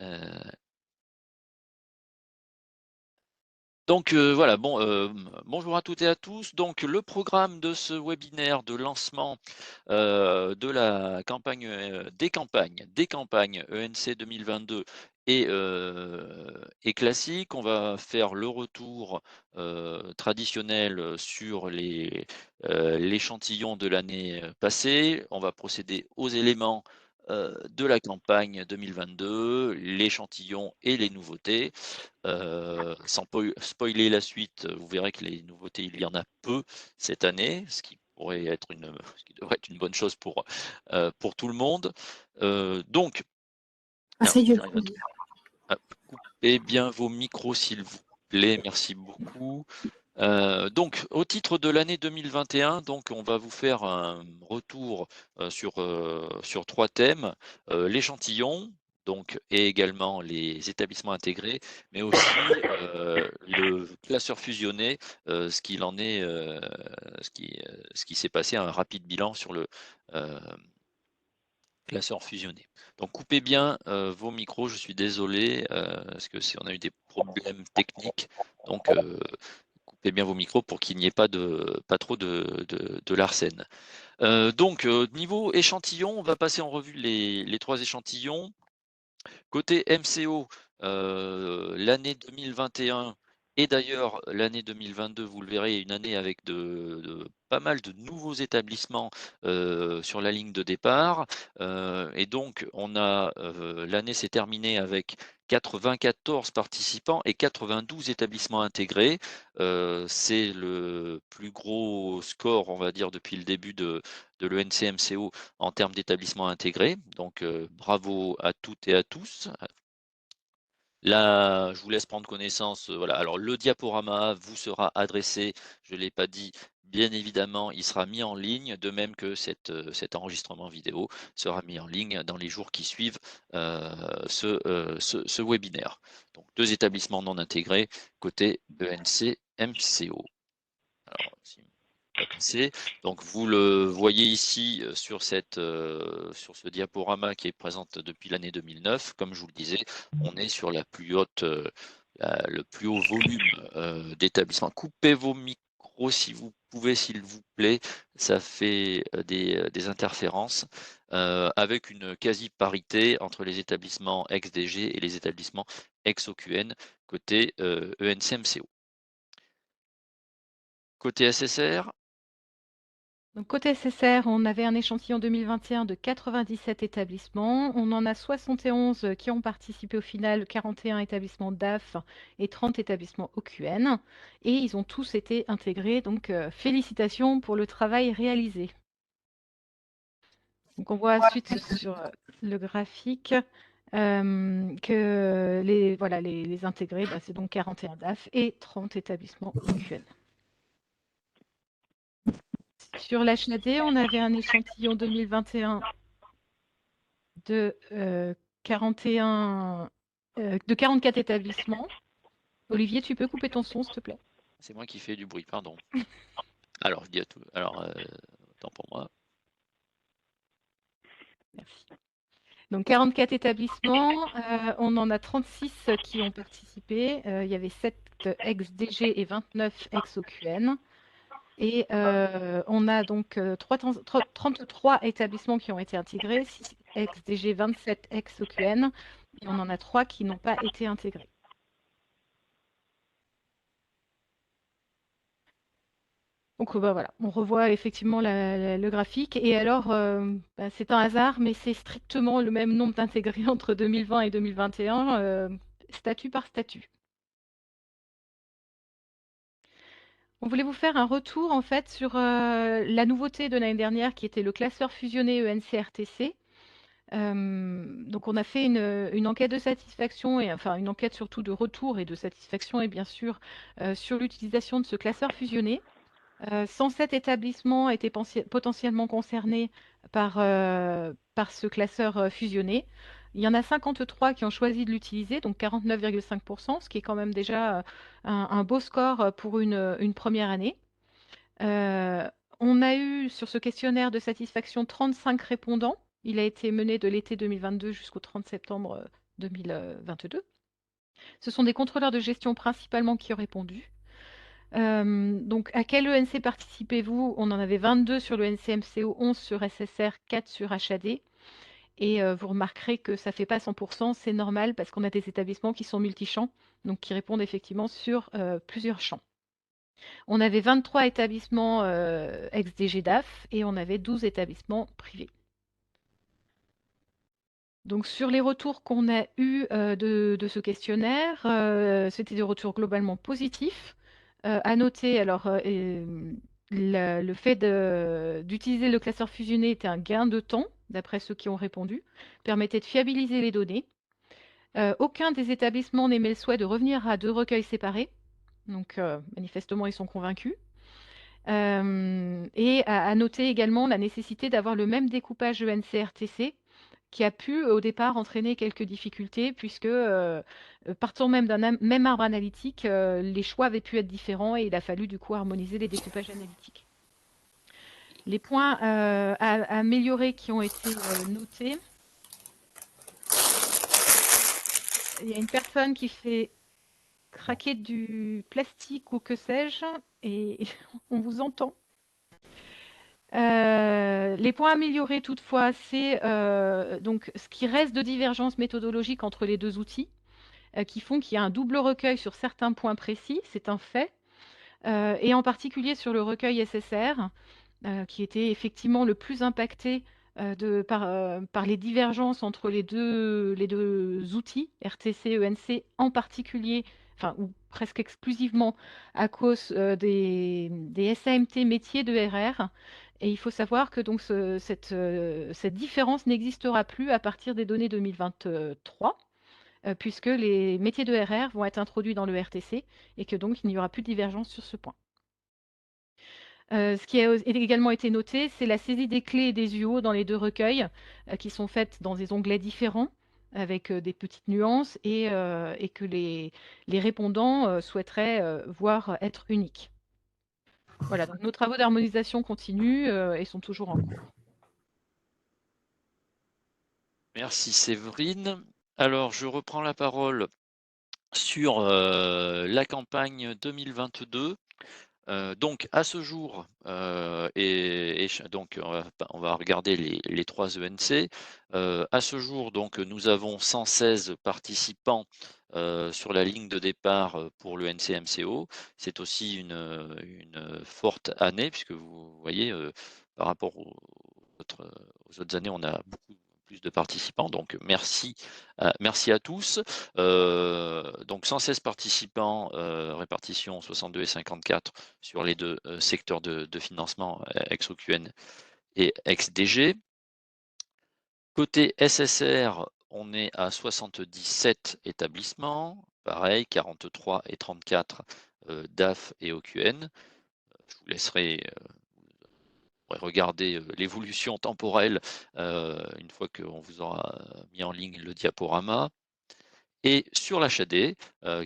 Heu, voilà, bon, bonjour à toutes et à tous. Donc le programme de ce webinaire de lancement, de la campagne, des campagnes ENC 2022 et classique. On va faire le retour, traditionnel, sur l'échantillon de l'année, passée. On va procéder aux éléments, de la campagne 2022, l'échantillon et les nouveautés. Sans spoiler la suite, vous verrez que les nouveautés, il y en a peu cette année, ce qui devrait être une bonne chose pour tout le monde. Donc, Ah, alors ça y est. j'arrive à tout coupez bien vos micros s'il vous plaît, merci beaucoup. Donc au titre de l'année 2021, donc on va vous faire un retour, sur 3 thèmes, l'échantillon, donc et également les établissements intégrés, mais aussi, le classeur fusionné, ce qu'il en est, ce qui s'est passé, un rapide bilan sur le, hem, classeur fusionné. Donc coupez bien, vos micros, je suis désolé, parce que si on a eu des problèmes techniques, donc coupez bien vos micros pour qu'il n'y ait pas trop de larcène. Niveau échantillon, on va passer en revue les 3 échantillons. Côté MCO, l'année 2021 et d'ailleurs l'année 2022, vous le verrez, est une année avec de pas mal de nouveaux établissements, sur la ligne de départ. Et donc on a, l'année s'est terminée avec 94 participants et 92 établissements intégrés. C'est le plus gros score, on va dire, depuis le début de l'ENC-MCO en termes d'établissements intégrés. Donc, bravo à toutes et à tous. Là, je vous laisse prendre connaissance, voilà. Alors le diaporama vous sera adressé, je ne l'ai pas dit, bien évidemment, il sera mis en ligne, de même que cet enregistrement vidéo sera mis en ligne dans les jours qui suivent, ce webinaire. Donc 2 établissements non intégrés côté ENC MCO. Alors si pas passer. Donc vous le voyez ici, sur ce diaporama qui est présente depuis l'année 2009. Comme je vous le disais, on est sur la plus haute, le plus haut volume, d'établissements. Coupez vos micros si vous pouvez, s'il vous plaît. Ça fait, des interférences, avec une quasi-parité entre les établissements ex-DG et les établissements ex-OQN côté, ENC-MCO. Côté SSR, Donc, côté SSR, on avait un échantillon 2021 de 97 établissements. On en a 71 qui ont participé au final, 41 établissements DAF et 30 établissements OQN. Et ils ont tous été intégrés. Donc, félicitations pour le travail réalisé. Donc, on voit ensuite sur le graphique que les intégrés, c'est donc 41 DAF et 30 établissements OQN. Sur l'HAD, on avait un échantillon 2021 de 41, de 44 établissements. Olivier, tu peux couper ton son, s'il te plaît? c'est moi qui fais du bruit, pardon. Alors, je dis à tout alors, autant pour moi. Merci. Donc 44 établissements, on en a 36 qui ont participé. Il y avait 7 ex-DG et 29 ex-OQN. Et on a donc 33 établissements qui ont été intégrés, 6 ex-DG, 27 ex-OQN. Et on en a 3 qui n'ont pas été intégrés. Donc voilà, on revoit effectivement le graphique. Et alors, c'est un hasard, mais c'est strictement le même nombre d'intégrés entre 2020 et 2021, statut par statut. On voulait vous faire un retour en fait sur la nouveauté de l'année dernière qui était le classeur fusionné ENCRTC. Donc on a fait une enquête de satisfaction et enfin une enquête surtout de retour et de satisfaction et bien sûr sur l'utilisation de ce classeur fusionné. 107 établissements étaient potentiellement concernés par ce classeur fusionné. Il y en a 53 qui ont choisi de l'utiliser, donc 49,5%, ce qui est quand même déjà un beau score pour une première année. On a eu sur ce questionnaire de satisfaction 35 répondants. Il a été mené de l'été 2022 jusqu'au 30 septembre 2022. Ce sont des contrôleurs de gestion principalement qui ont répondu. Donc, à quel ENC participez-vous? On en avait 22 sur le NCMCO, 11 sur SSR, 4 sur HAD. Et vous remarquerez que ça ne fait pas 100%, c'est normal parce qu'on a des établissements qui sont multichamps, donc qui répondent effectivement sur plusieurs champs. On avait 23 établissements ex-DGDAF et on avait 12 établissements privés. Donc sur les retours qu'on a eus de ce questionnaire, c'était des retours globalement positifs. À noter, alors, le fait d'utiliser le classeur fusionné était un gain de temps, d'après ceux qui ont répondu, permettait de fiabiliser les données. Aucun des établissements n'émet le souhait de revenir à 2 recueils séparés. Donc, manifestement, ils sont convaincus. Et à noter également la nécessité d'avoir le même découpage ENC-RTC qui a pu au départ entraîner quelques difficultés puisque partant même d'un même arbre analytique, les choix avaient pu être différents et il a fallu du coup harmoniser les découpages analytiques. Les points à améliorer qui ont été notés. Il y a une personne qui fait craquer du plastique ou que sais-je et on vous entend. Les points améliorés toutefois, c'est donc ce qui reste de divergence méthodologique entre les deux outils, qui font qu'il y a un double recueil sur certains points précis, c'est un fait, et en particulier sur le recueil SSR, qui était effectivement le plus impacté par les divergences entre les deux outils, RTC, ENC, en particulier, enfin, ou presque exclusivement à cause des SAMT métiers de RR. Et il faut savoir que donc cette différence n'existera plus à partir des données 2023, puisque les métiers de RR vont être introduits dans le RTC et que donc il n'y aura plus de divergence sur ce point. Ce qui a également été noté, c'est la saisie des clés et des UO dans les deux recueils, qui sont faites dans des onglets différents, avec des petites nuances, et que les répondants souhaiteraient voir être uniques. Voilà, donc nos travaux d'harmonisation continuent et sont toujours en cours. Merci Séverine. Alors, je reprends la parole sur la campagne 2022. Donc à ce jour, donc on va regarder les 3 ENC. À ce jour, donc nous avons 116 participants sur la ligne de départ pour le NCMCO. C'est aussi une forte année puisque vous voyez, par rapport aux autres années, on a beaucoup plus de participants. Donc merci à tous. Donc 116 participants, répartition 62 et 54 sur les deux secteurs de financement, ex-OQN et ex-DG. Côté SSR, on est à 77 établissements, pareil, 43 et 34 DAF et OQN. Je vous laisserai regarder l'évolution temporelle une fois qu'on vous aura mis en ligne le diaporama. Et sur l'HAD,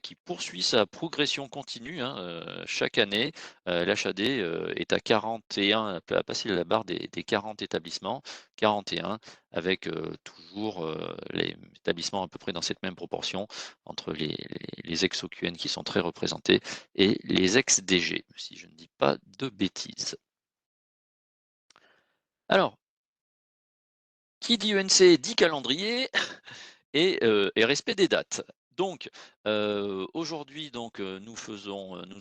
qui poursuit sa progression continue, hein, chaque année, l'HAD est à 41, a passé la barre des 40 établissements, 41, avec toujours les établissements à peu près dans cette même proportion entre les ex-OQN qui sont très représentés et les ex-DG, si je ne dis pas de bêtises. Alors, qui dit UNC dit calendrier et respect des dates. Donc, aujourd'hui, donc, nous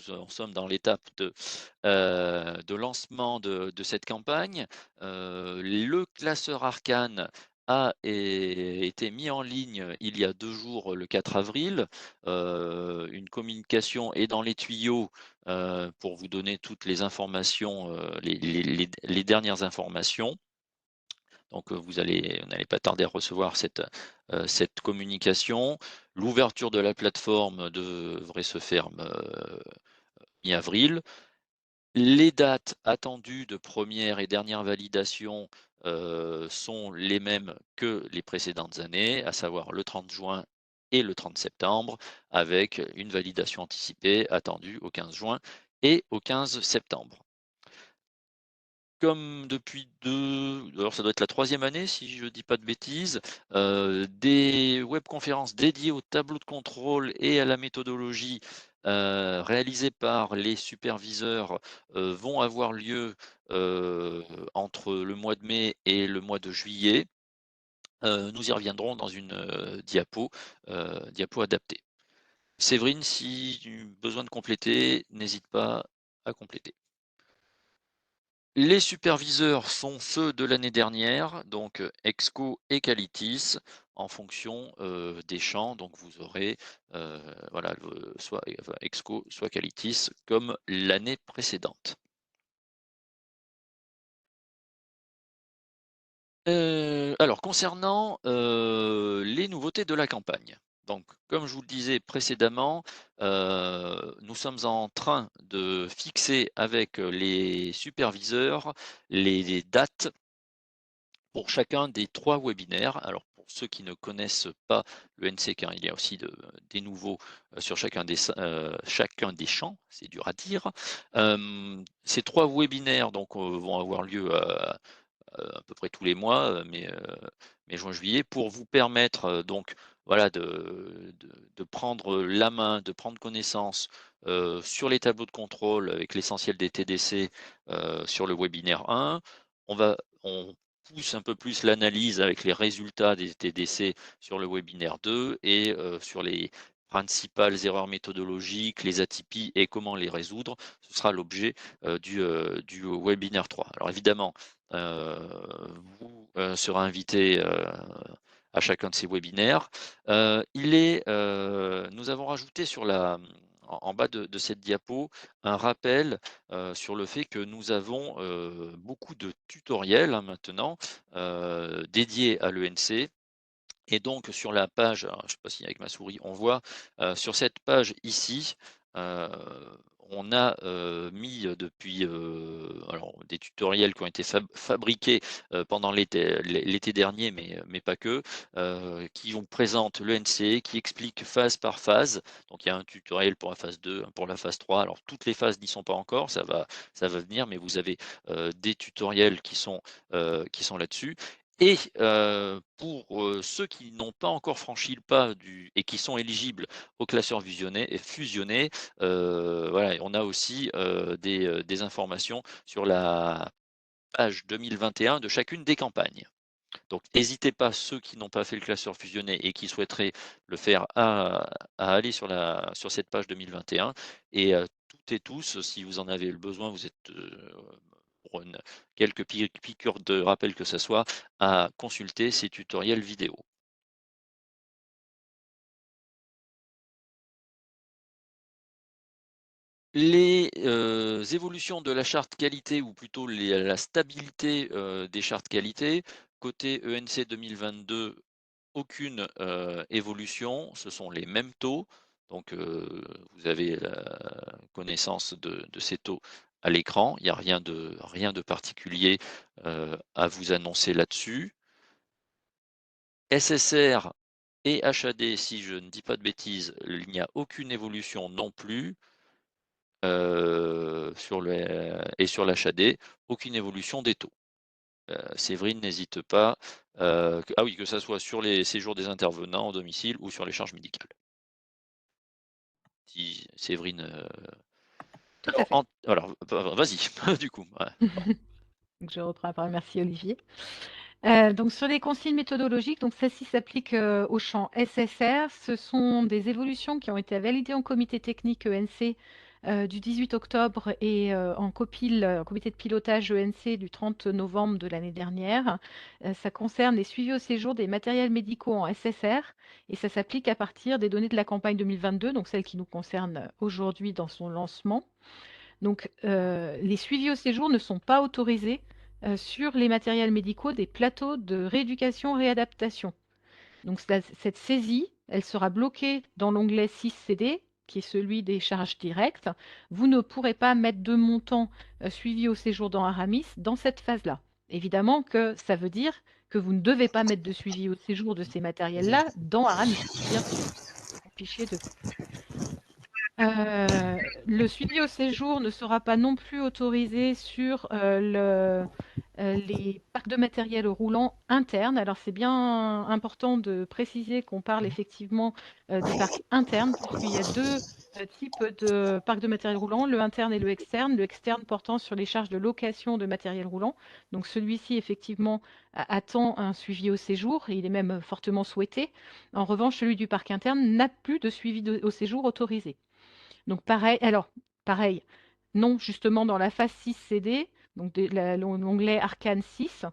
en sommes dans l'étape de lancement de cette campagne. Le classeur Arcane a été mis en ligne il y a 2 jours, le 4 avril. Une communication est dans les tuyaux pour vous donner toutes les informations, les dernières informations. Donc vous n'allez pas tarder à recevoir cette communication. L'ouverture de la plateforme devrait se faire mi-avril. Les dates attendues de première et dernière validation sont les mêmes que les précédentes années, à savoir le 30 juin et le 30 septembre, avec une validation anticipée attendue au 15 juin et au 15 septembre. comme depuis alors ça doit être la troisième année si je ne dis pas de bêtises, des webconférences dédiées au tableau de contrôle et à la méthodologie, réalisées par les superviseurs, vont avoir lieu, heu, entre le mois de mai et le mois de juillet. Nous y reviendrons dans une, diapo adaptée. Séverine, si tu as besoin de compléter, n'hésite pas à compléter. Les superviseurs sont ceux de l'année dernière, donc Exco et Qualitis, en fonction, des champs. Donc vous aurez, voilà, soit enfin Exco, soit Qualitis, comme l'année précédente. Alors concernant, les nouveautés de la campagne. Donc comme je vous le disais précédemment, nous sommes en train de fixer avec, les superviseurs les dates pour chacun des 3 webinaires. Alors pour ceux qui ne connaissent pas l'ENC, car il y a aussi des nouveaux, sur chacun des champs, c'est dur à dire. Ces 3 webinaires donc, vont avoir lieu, à peu près tous les mois, mai, juin, juillet, pour vous permettre, donc voilà de prendre la main, de prendre connaissance, sur les tableaux de contrôle avec l'essentiel des TDC, sur le webinaire 1. On pousse un peu plus l'analyse avec les résultats des TDC sur le webinaire 2 et sur les principales erreurs méthodologiques, les atypies et comment les résoudre. Ce sera l'objet, du webinaire 3. Alors évidemment, vous serez invité, à chacun de ces webinaires. Nous avons rajouté en bas de cette diapo, un rappel, sur le fait que nous avons, beaucoup de tutoriels, hein, maintenant, dédiés à l'ENC. Et donc sur la page, alors je ne sais pas si avec ma souris on voit, sur cette page ici, heu, on a, mis, depuis, alors des tutoriels qui ont été fabriqués, pendant l'été dernier, mais pas que, qui vous présentent l'ENC, qui expliquent phase par phase. Donc il y a un tutoriel pour la phase 2, un pour la phase 3. Alors toutes les phases n'y sont pas encore, ça va venir, mais vous avez, des tutoriels qui sont là-dessus. Et pour, ceux qui n'ont pas encore franchi le pas et qui sont éligibles au classeur fusionné, voilà, on a aussi, des informations sur la page 2021 de chacune des campagnes. Donc n'hésitez pas, ceux qui n'ont pas fait le classeur fusionné et qui souhaiteraient le faire, à aller sur cette page 2021 et toutes et tous, si vous en avez le besoin, vous êtes, pour quelques piqûres de rappel que ce soit, à consulter ces tutoriels vidéo. Les, évolutions de la charte qualité ou plutôt la stabilité, des chartes qualité, côté ENC 2022, aucune, évolution, ce sont les mêmes taux. Donc, vous avez la connaissance de ces taux à l'écran. Il n'y a rien de particulier, à vous annoncer là-dessus. SSR et HAD, si je ne dis pas de bêtises, il n'y a aucune évolution non plus. Sur l'HAD, aucune évolution des taux. Séverine n'hésite pas, que ça soit sur les séjours des intervenants au domicile ou sur les charges médicales. Si Séverine, Tout à fait. vas-y, du coup, ouais. Donc je reprends la parole. Merci Olivier. Donc sur les consignes méthodologiques, donc celles-ci s'appliquent, au champ SSR. Ce sont des évolutions qui ont été validées en comité technique ENC, du 18 octobre et en comité de pilotage ENC du 30 novembre de l'année dernière. Ça concerne les suivis au séjour des matériels médicaux en SSR et ça s'applique à partir des données de la campagne 2022, donc celle qui nous concerne aujourd'hui dans son lancement. Donc, les suivis au séjour ne sont pas autorisés, sur les matériels médicaux des plateaux de rééducation-réadaptation. Donc cette saisie, elle sera bloquée dans l'onglet 6 CD, qui est celui des charges directes. Vous ne pourrez pas mettre de montant, suivi au séjour dans Aramis dans cette phase-là. Évidemment que ça veut dire que vous ne devez pas mettre de suivi au séjour de ces matériels-là dans Aramis, bien sûr. Fichier de Le suivi au séjour ne sera pas non plus autorisé sur les parcs de matériel roulant internes. Alors c'est bien important de préciser qu'on parle effectivement des parcs internes, puisqu'il y a deux types de parcs de matériel roulant, le interne et le externe. Le externe portant sur les charges de location de matériel roulant. Donc celui-ci effectivement attend un suivi au séjour, et il est même fortement souhaité. En revanche, celui du parc interne n'a plus de suivi au séjour autorisé. Donc pareil, alors pareil, non, justement dans la phase 6 CD, donc l'onglet Arcane 6,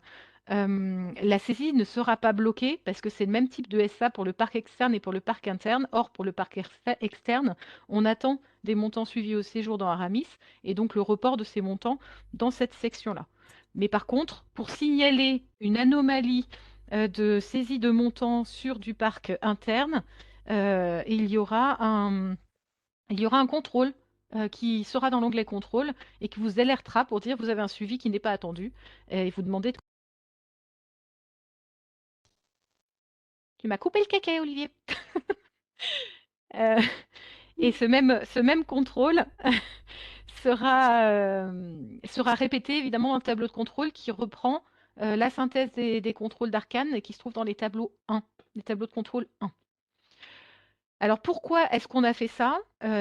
la saisie ne sera pas bloquée parce que c'est le même type de SA pour le parc externe et pour le parc interne. Or, pour le parc externe, on attend des montants suivis au séjour dans Aramis et donc le report de ces montants dans cette section-là. Mais par contre, pour signaler une anomalie de saisie de montants sur du parc interne, il y aura un contrôle qui sera dans l'onglet contrôle et qui vous alertera pour dire vous avez un suivi qui n'est pas attendu et vous demandez de... Tu m'as coupé le caca, Olivier. Euh, et ce même contrôle sera répété évidemment dans le tableau de contrôle qui reprend la synthèse des contrôles d'Arcane et qui se trouve dans les tableaux 1, les tableaux de contrôle 1. Alors pourquoi est-ce qu'on a fait ça?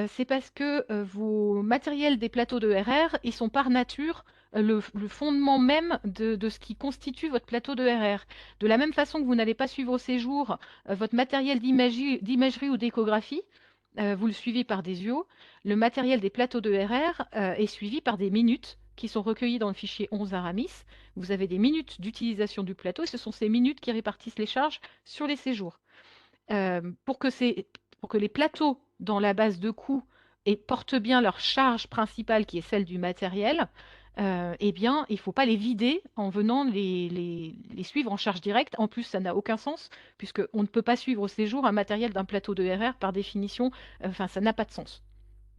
C'est parce que vos matériels des plateaux de RR, ils sont par nature le fondement même de ce qui constitue votre plateau de RR. De la même façon que vous n'allez pas suivre au séjour votre matériel d'imagerie ou d'échographie, vous le suivez par des UO, le matériel des plateaux de RR est suivi par des minutes qui sont recueillies dans le fichier 11 Aramis. Vous avez des minutes d'utilisation du plateau et ce sont ces minutes qui répartissent les charges sur les séjours. Pour que les plateaux dans la base de coûts portent bien leur charge principale, qui est celle du matériel, eh bien, il ne faut pas les vider en venant les suivre en charge directe. En plus, ça n'a aucun sens, puisqu'on ne peut pas suivre au séjour un matériel d'un plateau de RR par définition. Enfin, ça n'a pas de sens.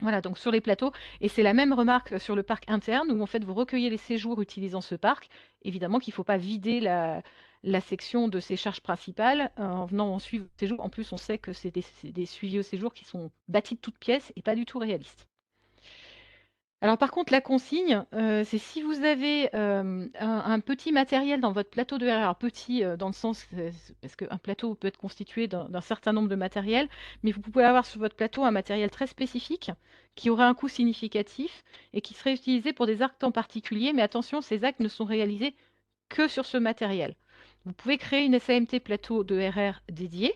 Voilà, donc sur les plateaux, et c'est la même remarque sur le parc interne, où en fait vous recueillez les séjours utilisant ce parc. Évidemment qu'il ne faut pas vider la section de ses charges principales en venant en suivre au séjour. En plus, on sait que c'est des suivis au séjour qui sont bâtis de toutes pièces et pas du tout réalistes. Alors par contre, la consigne, c'est si vous avez un petit matériel dans votre plateau de RR, alors petit dans le sens, parce qu'un plateau peut être constitué d'un certain nombre de matériels, mais vous pouvez avoir sur votre plateau un matériel très spécifique qui aurait un coût significatif et qui serait utilisé pour des actes en particulier, mais attention, ces actes ne sont réalisés que sur ce matériel. Vous pouvez créer une SAMT plateau de RR dédié,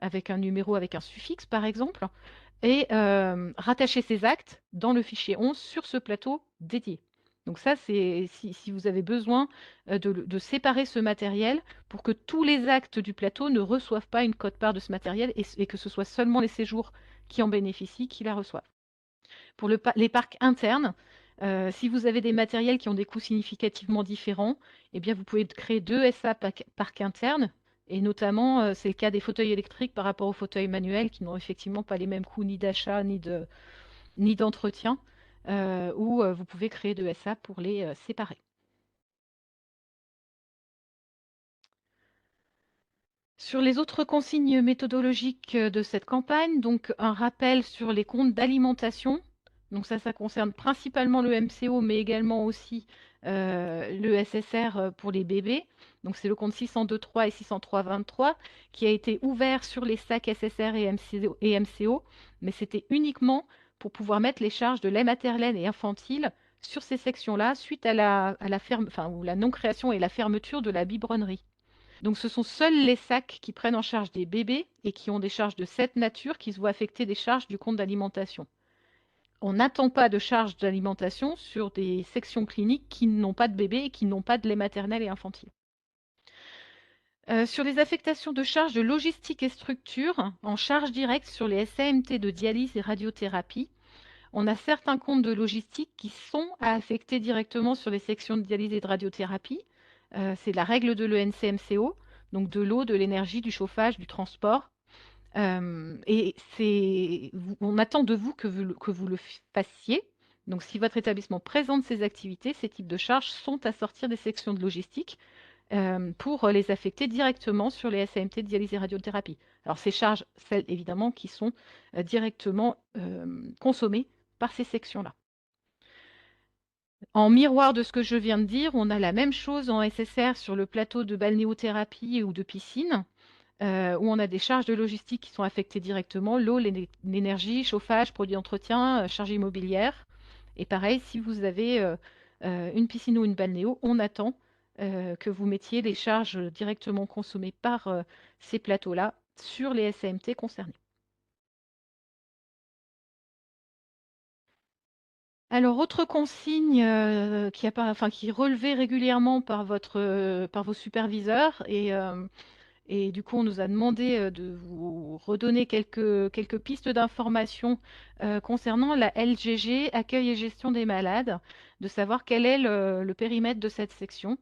avec un numéro, avec un suffixe par exemple, et rattacher ces actes dans le fichier 11 sur ce plateau dédié. Donc ça, c'est si vous avez besoin de séparer ce matériel pour que tous les actes du plateau ne reçoivent pas une quote-part de ce matériel et que ce soit seulement les séjours qui en bénéficient qui la reçoivent. Pour les parcs internes, si vous avez des matériels qui ont des coûts significativement différents, eh bien vous pouvez créer deux SA parcs internes. Et notamment, c'est le cas des fauteuils électriques par rapport aux fauteuils manuels qui n'ont effectivement pas les mêmes coûts ni d'achat ni d'entretien, où vous pouvez créer deux SA pour les séparer. Sur les autres consignes méthodologiques de cette campagne, donc un rappel sur les comptes d'alimentation. Donc ça concerne principalement le MCO, mais également aussi le SSR pour les bébés. Donc c'est le compte 602.3 et 603.23 qui a été ouvert sur les sacs SSR et MCO, mais c'était uniquement pour pouvoir mettre les charges de lait maternel et infantile sur ces sections-là suite à la non-création et la fermeture de la biberonnerie. Donc ce sont seuls les sacs qui prennent en charge des bébés et qui ont des charges de cette nature qui se voient affecter des charges du compte d'alimentation. On n'attend pas de charges d'alimentation sur des sections cliniques qui n'ont pas de bébés et qui n'ont pas de lait maternel et infantile. Sur les affectations de charges de logistique et structure, en charge directe sur les SAMT de dialyse et radiothérapie, on a certains comptes de logistique qui sont à affecter directement sur les sections de dialyse et de radiothérapie. C'est la règle de l'ENCMCO, donc de l'eau, de l'énergie, du chauffage, du transport. Et on attend de vous que vous le fassiez. Donc si votre établissement présente ces activités, ces types de charges sont à sortir des sections de logistique. pour les affecter directement sur les SAMT de dialyse et radiothérapie. Alors ces charges, celles évidemment qui sont directement consommées par ces sections-là. En miroir de ce que je viens de dire, on a la même chose en SSR sur le plateau de balnéothérapie ou de piscine, où on a des charges de logistique qui sont affectées directement, l'eau, l'énergie, chauffage, produits d'entretien, charges immobilières. Et pareil, si vous avez une piscine ou une balnéo, on attend que vous mettiez les charges directement consommées par ces plateaux-là sur les SAMT concernés. Alors, autre consigne qui est relevée régulièrement par par vos superviseurs et du coup, on nous a demandé de vous redonner quelques pistes d'informations concernant la LGG, accueil et gestion des malades, de savoir quel est le périmètre de cette section.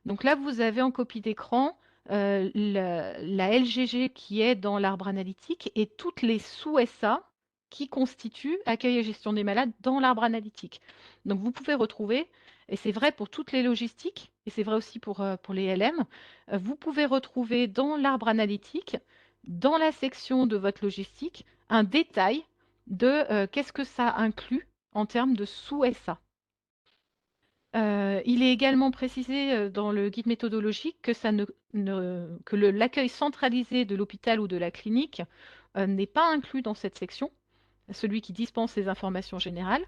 Donc là, vous avez en copie d'écran la LGG qui est dans l'arbre analytique et toutes les sous-SA qui constituent accueil et gestion des malades dans l'arbre analytique. Donc vous pouvez retrouver, et c'est vrai pour toutes les logistiques, et c'est vrai aussi pour les LM, vous pouvez retrouver dans l'arbre analytique, dans la section de votre logistique, un détail de qu'est-ce que ça inclut en termes de sous-SA. Il est également précisé dans le guide méthodologique que, l'accueil centralisé de l'hôpital ou de la clinique n'est pas inclus dans cette section, celui qui dispense les informations générales,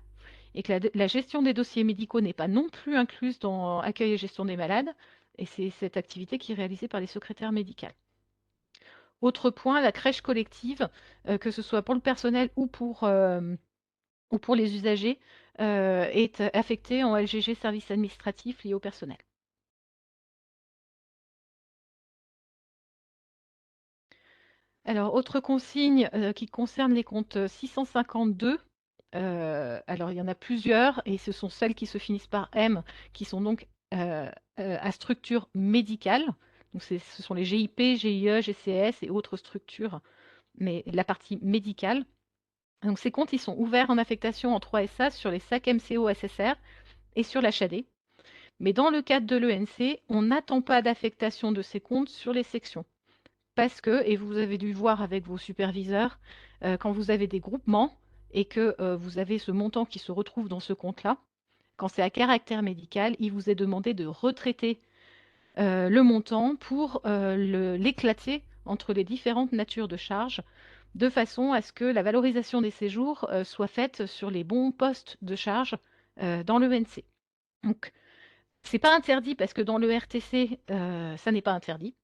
et que la gestion des dossiers médicaux n'est pas non plus incluse dans accueil et gestion des malades, et c'est cette activité qui est réalisée par les secrétaires médicales. Autre point, la crèche collective, que ce soit pour le personnel ou pour les usagers, est affectée en LGG service administratif lié au personnel. Alors, autre consigne qui concerne les comptes 652. Alors, il y en a plusieurs et ce sont celles qui se finissent par M qui sont donc à structure médicale. Donc, ce sont les GIP, GIE, GCS et autres structures, mais la partie médicale. Donc, ces comptes, ils sont ouverts en affectation en 3SA sur les SAC MCO SSR et sur l'HAD. Mais dans le cadre de l'ENC, on n'attend pas d'affectation de ces comptes sur les sections. Parce que, et vous avez dû voir avec vos superviseurs, quand vous avez des groupements et que vous avez ce montant qui se retrouve dans ce compte-là, quand c'est à caractère médical, il vous est demandé de retraiter le montant pour l'éclater entre les différentes natures de charges, de façon à ce que la valorisation des séjours soit faite sur les bons postes de charge dans l'ENC. Donc, c'est pas interdit parce que dans le RTC, ça n'est pas interdit.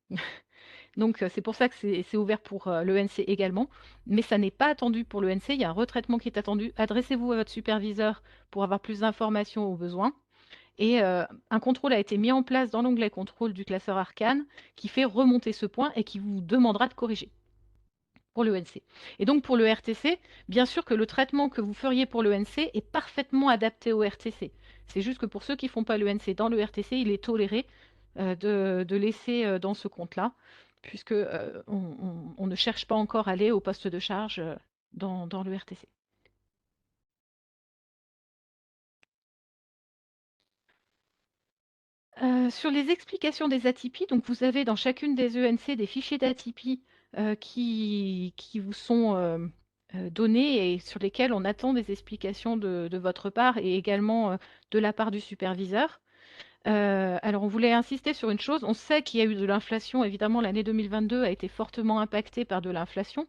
Donc, c'est pour ça que c'est ouvert pour l'ENC également, mais ça n'est pas attendu pour l'ENC. Il y a un retraitement qui est attendu. Adressez-vous à votre superviseur pour avoir plus d'informations au besoin. Et un contrôle a été mis en place dans l'onglet contrôle du classeur Arcane qui fait remonter ce point et qui vous demandera de corriger pour l'ENC. Et donc pour le RTC, bien sûr que le traitement que vous feriez pour l'ENC est parfaitement adapté au RTC. C'est juste que pour ceux qui ne font pas l'ENC dans le RTC, il est toléré de laisser dans ce compte-là, puisque on ne cherche pas encore à aller au poste de charge dans le RTC. Sur les explications des atypies, donc vous avez dans chacune des ENC des fichiers d'atypies qui vous sont donnés et sur lesquels on attend des explications de votre part et également de la part du superviseur. Alors on voulait insister sur une chose, on sait qu'il y a eu de l'inflation, évidemment l'année 2022 a été fortement impactée par de l'inflation,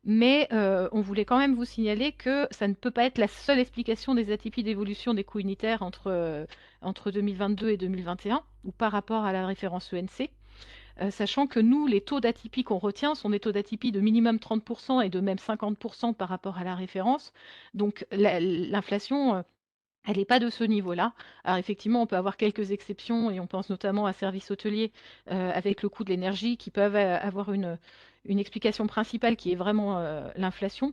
mais on voulait quand même vous signaler que ça ne peut pas être la seule explication des atypies d'évolution des coûts unitaires entre 2022 et 2021, ou par rapport à la référence ENC, sachant que nous, les taux d'atypie qu'on retient sont des taux d'atypie de minimum 30% et de même 50% par rapport à la référence. Donc l'inflation, elle n'est pas de ce niveau-là. Alors effectivement, on peut avoir quelques exceptions, et on pense notamment à services hôteliers avec le coût de l'énergie, qui peuvent avoir une explication principale qui est vraiment l'inflation.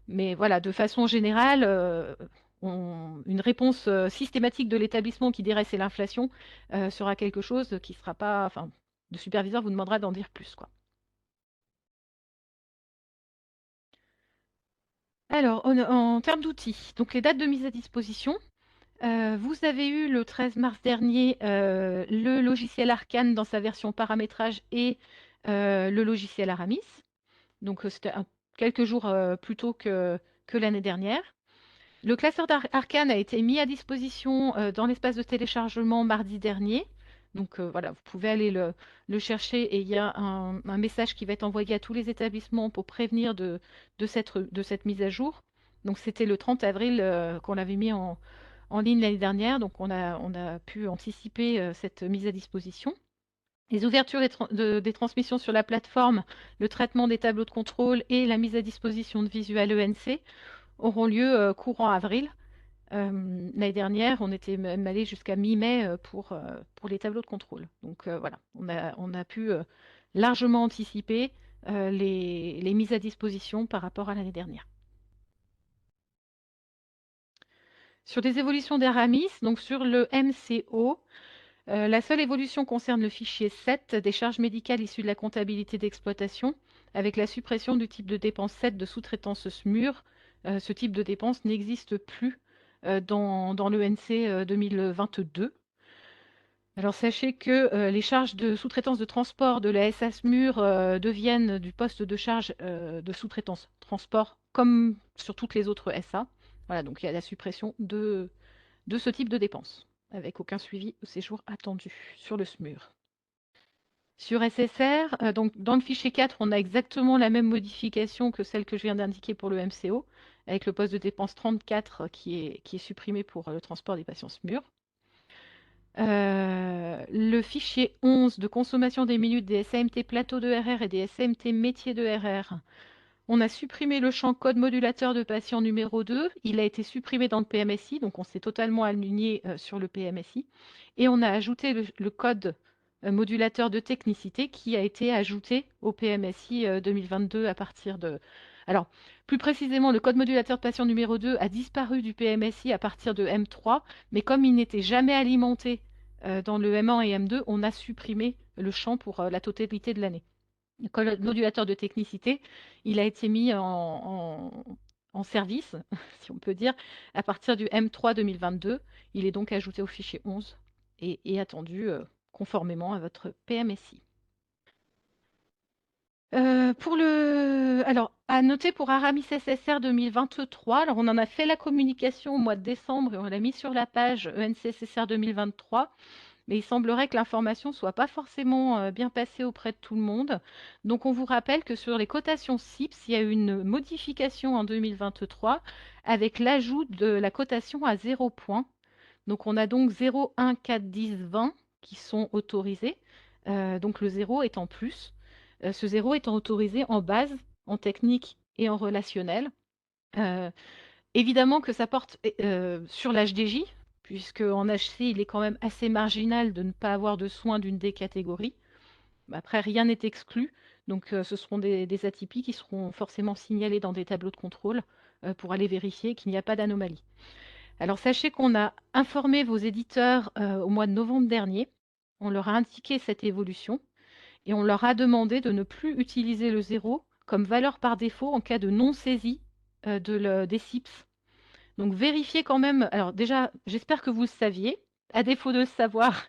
Mais voilà, de façon générale, une réponse systématique de l'établissement qui dirait c'est l'inflation sera quelque chose qui ne sera pas... Enfin, le superviseur vous demandera d'en dire plus, quoi. Alors, en termes d'outils, donc les dates de mise à disposition, Vous avez eu le 13 mars dernier le logiciel Arcane dans sa version paramétrage et le logiciel Aramis. Donc c'était quelques jours plus tôt que l'année dernière. Le classeur Arcane a été mis à disposition dans l'espace de téléchargement mardi dernier. Donc voilà, vous pouvez aller le chercher et il y a un message qui va être envoyé à tous les établissements pour prévenir de cette mise à jour. Donc c'était le 30 avril qu'on l'avait mis en ligne l'année dernière, donc on a pu anticiper cette mise à disposition. Les ouvertures des transmissions sur la plateforme, le traitement des tableaux de contrôle et la mise à disposition de Visual ENC auront lieu courant avril. L'année dernière, on était même allé jusqu'à mi-mai pour les tableaux de contrôle. Donc voilà, on a pu largement anticiper les mises à disposition par rapport à l'année dernière. Sur les évolutions d'Aramis, donc sur le MCO, la seule évolution concerne le fichier 7 des charges médicales issues de la comptabilité d'exploitation, avec la suppression du type de dépense 7 de sous-traitance SMUR. Ce type de dépense n'existe plus dans l'ENC 2022. Alors sachez que les charges de sous-traitance de transport de la SA SMUR deviennent du poste de charge de sous-traitance transport comme sur toutes les autres SA. Voilà, donc il y a la suppression de ce type de dépenses, avec aucun suivi au séjour attendu sur le SMUR. Sur SSR, donc dans le fichier 4, on a exactement la même modification que celle que je viens d'indiquer pour le MCO, avec le poste de dépense 34 qui est supprimé pour le transport des patients SMUR. Le fichier 11 de consommation des minutes des SAMT plateau de RR et des SAMT métiers de RR. On a supprimé le champ code modulateur de patient numéro 2. Il a été supprimé dans le PMSI, donc on s'est totalement aligné sur le PMSI. Et on a ajouté le code modulateur de technicité qui a été ajouté au PMSI 2022 à partir de... Alors, plus précisément, le code modulateur de patient numéro 2 a disparu du PMSI à partir de M3, mais comme il n'était jamais alimenté dans le M1 et M2, on a supprimé le champ pour la totalité de l'année. Le modulateur de technicité, il a été mis en service, si on peut dire, à partir du M3 2022. Il est donc ajouté au fichier 11 et attendu conformément à votre PMSI. Alors, à noter pour Aramis SSR 2023, alors on en a fait la communication au mois de décembre et on l'a mis sur la page ENC SSR 2023. Mais il semblerait que l'information ne soit pas forcément bien passée auprès de tout le monde. Donc on vous rappelle que sur les cotations CIPS, il y a eu une modification en 2023 avec l'ajout de la cotation à 0 points. Donc on a donc 0, 1, 4, 10, 20 qui sont autorisés. Donc le 0 est en plus. Ce 0 étant autorisé en base, en technique et en relationnel. Euh, Évidemment que ça porte sur l'HDJ, puisque en HC, il est quand même assez marginal de ne pas avoir de soins d'une des catégories. Après, rien n'est exclu, donc ce seront des atypies qui seront forcément signalés dans des tableaux de contrôle pour aller vérifier qu'il n'y a pas d'anomalie. Alors sachez qu'on a informé vos éditeurs au mois de novembre dernier. On leur a indiqué cette évolution et on leur a demandé de ne plus utiliser le 0 comme valeur par défaut en cas de non-saisie des CIPS. Donc vérifiez quand même. Alors déjà, j'espère que vous le saviez. À défaut de le savoir,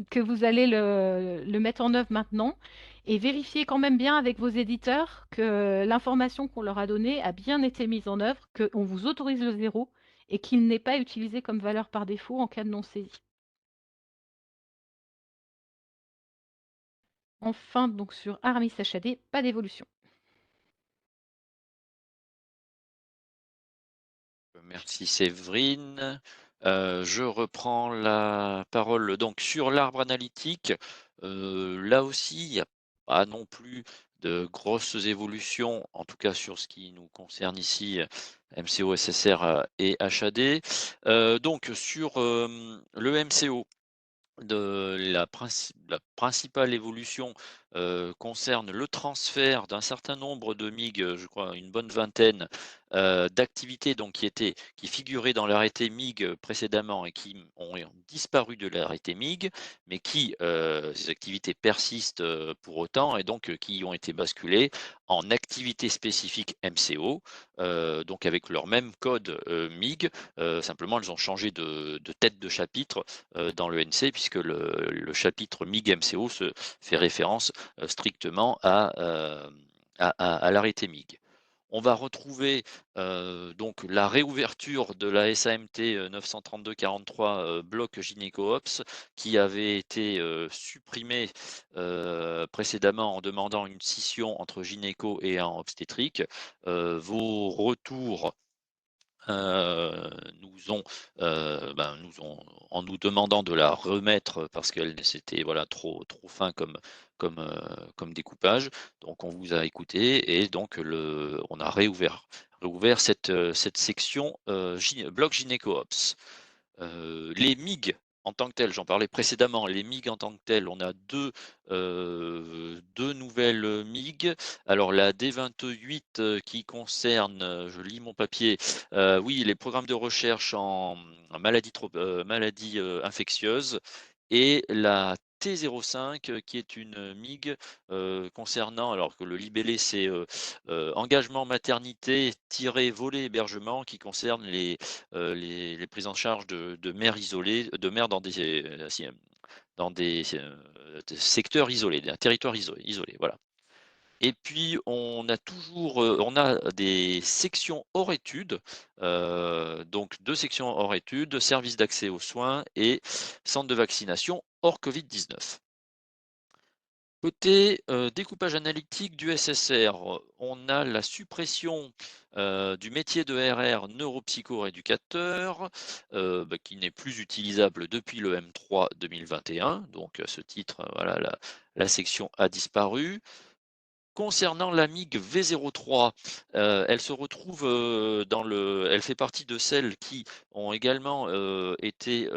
que vous allez le mettre en œuvre maintenant. Et vérifiez quand même bien avec vos éditeurs que l'information qu'on leur a donnée a bien été mise en œuvre, qu'on vous autorise le 0 et qu'il n'est pas utilisé comme valeur par défaut en cas de non-saisie. Enfin, donc sur Aramis HAD, pas d'évolution. Merci Séverine. Je reprends la parole donc sur l'arbre analytique. Là aussi, il n'y a pas non plus de grosses évolutions, en tout cas sur ce qui nous concerne ici, MCO, SSR et HAD. Donc sur le MCO, la principale évolution concerne le transfert d'un certain nombre de MIG, je crois une bonne vingtaine, d'activités donc qui figuraient dans l'arrêté MIG précédemment et qui ont disparu de l'arrêté MIG, mais ces activités persistent, pour autant et donc qui ont été basculées en activités spécifiques MCO, donc avec leur même code, MIG, simplement elles ont changé de tête de chapitre, dans l'ENC puisque le chapitre MIG MCO se fait référence, strictement à l'arrêté MIG. On va retrouver, donc la réouverture de la SAMT, 932-43, bloc gynéco-obs qui avait été, supprimée, précédemment en demandant une scission entre gynéco et en obstétrique. Vos retours nous ont, nous ont en nous demandant de la remettre parce qu'elle c'était voilà trop fin comme découpage. Donc on vous a écouté et donc on a réouvert cette section, bloc gynéco-obs. Les MIG en tant que tels, j'en parlais précédemment, les MIG en tant que tels, on a 2 nouvelles, MIG. Alors la D28, qui concerne, je lis mon papier, oui, les programmes de recherche en maladies, infectieuses et la T05, qui est une, MIG, concernant alors que le libellé c'est, engagement maternité-volet hébergement qui concerne les prises en charge de mères isolées, de mères dans des secteurs isolés, un territoire isolé, voilà. Et puis on a des sections hors études, donc 2 sections hors études, services d'accès aux soins et centre de vaccination hors Covid-19. Côté, découpage analytique du SSR, on a la suppression, du métier de RR neuropsychorééducateur, qui n'est plus utilisable depuis le M3 2021. Donc à ce titre, voilà la section a disparu. Concernant la MiG V03, elle se retrouve, elle fait partie de celles qui ont également, été,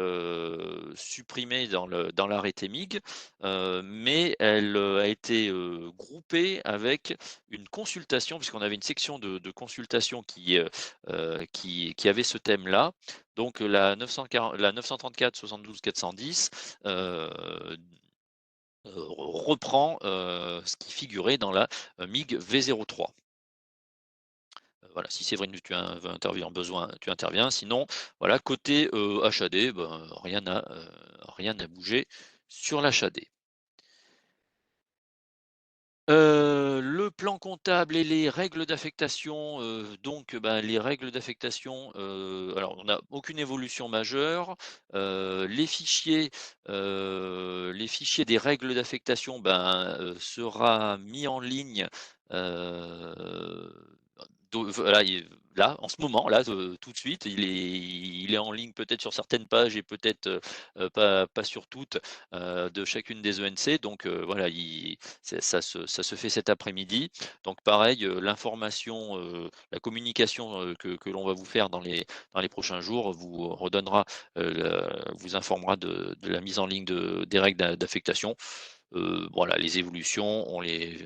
supprimées dans l'arrêté MiG, mais elle, a été, groupée avec une consultation, puisqu'on avait une section de consultation qui avait ce thème-là. Donc la 934 72 410, reprend, ce qui figurait dans la, MiG V03. Voilà, si Séverine, tu interviens en besoin, tu interviens. Sinon, voilà, côté, HAD, ben, rien n'a bougé sur l'HAD. Le plan comptable et les règles d'affectation, donc les règles d'affectation, alors on n'a aucune évolution majeure. Les fichiers des règles d'affectation, sera mis en ligne, heu, voilà, là, en ce moment, là, tout de suite, il est en ligne peut-être sur certaines pages et peut-être, pas sur toutes, de chacune des ENC. Donc voilà, ça se fait cet après-midi. Donc pareil, l'information, la communication, que l'on va vous faire dans les prochains jours vous informera de la mise en ligne des règles d'affectation. Voilà, les évolutions, vous les,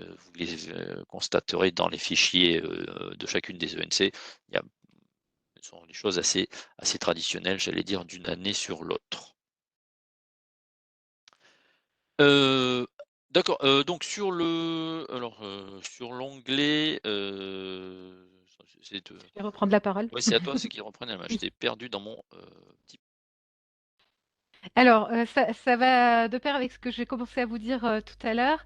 constaterez dans les fichiers, de chacune des ENC. Ce sont des choses assez traditionnelles, j'allais dire, d'une année sur l'autre. Heu, d'accord, donc sur l'onglet, j'essaie de Je vais reprendre la parole. ouais, c'est à toi, c'est qui reprennent la main. Oui. J'étais perdu dans mon, petit Alors, ça va de pair avec ce que j'ai commencé à vous dire, tout à l'heure.